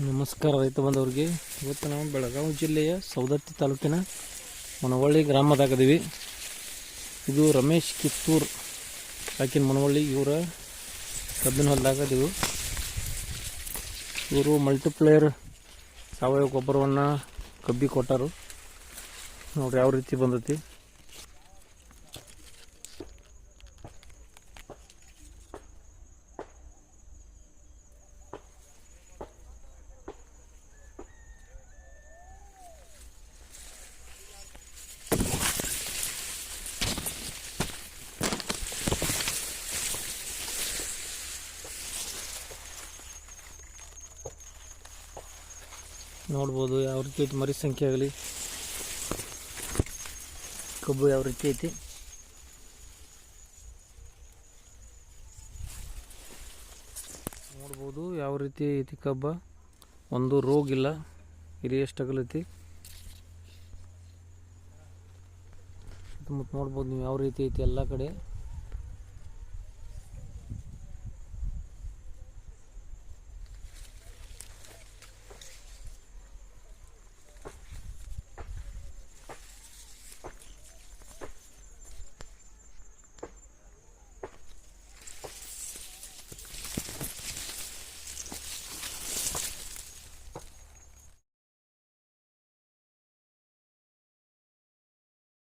ನಮಸ್ಕಾರ ರೈತ ಬಂದವರಿಗೆ. ಇವತ್ತು ನಾವು ಬೆಳಗಾವಿ ಜಿಲ್ಲೆಯ ಸವದತ್ತಿ ತಾಲೂಕಿನ ಮನವಳ್ಳಿ ಗ್ರಾಮದಾಗದೀವಿ. ಇದು ರಮೇಶ್ ಕಿತ್ತೂರ್ ಆಕಿನ ಮನವಳ್ಳಿ ಇವರ ಕಬ್ಬಿನ ಹೊಲದಾಗದೀವಿ. ಇವರು ಮಲ್ಟಿಪ್ಲೇಯರ್ ಸಾವಯವ ಗೊಬ್ಬರವನ್ನು ಕಬ್ಬಿ ಕೊಟ್ಟರು. ನೋಡ್ರಿ ಯಾವ ರೀತಿ ಬಂದೈತಿ. ನೋಡ್ಬೋದು ಯಾವ ರೀತಿ ಐತಿ, ಮರಿ ಸಂಖ್ಯೆ ಆಗಲಿ, ಕಬ್ಬು ಯಾವ ರೀತಿ ಐತಿ. ನೋಡ್ಬೋದು ಯಾವ ರೀತಿ ಐತಿ ಕಬ್ಬ. ಒಂದು ರೋಗ ಇಲ್ಲ, ಇಲ್ಲಿ ಎಷ್ಟು ಅಗಲೈತಿ. ಮತ್ತು ನೋಡ್ಬೋದು ನೀವು ಯಾವ ರೀತಿ ಐತಿ ಎಲ್ಲ ಕಡೆ.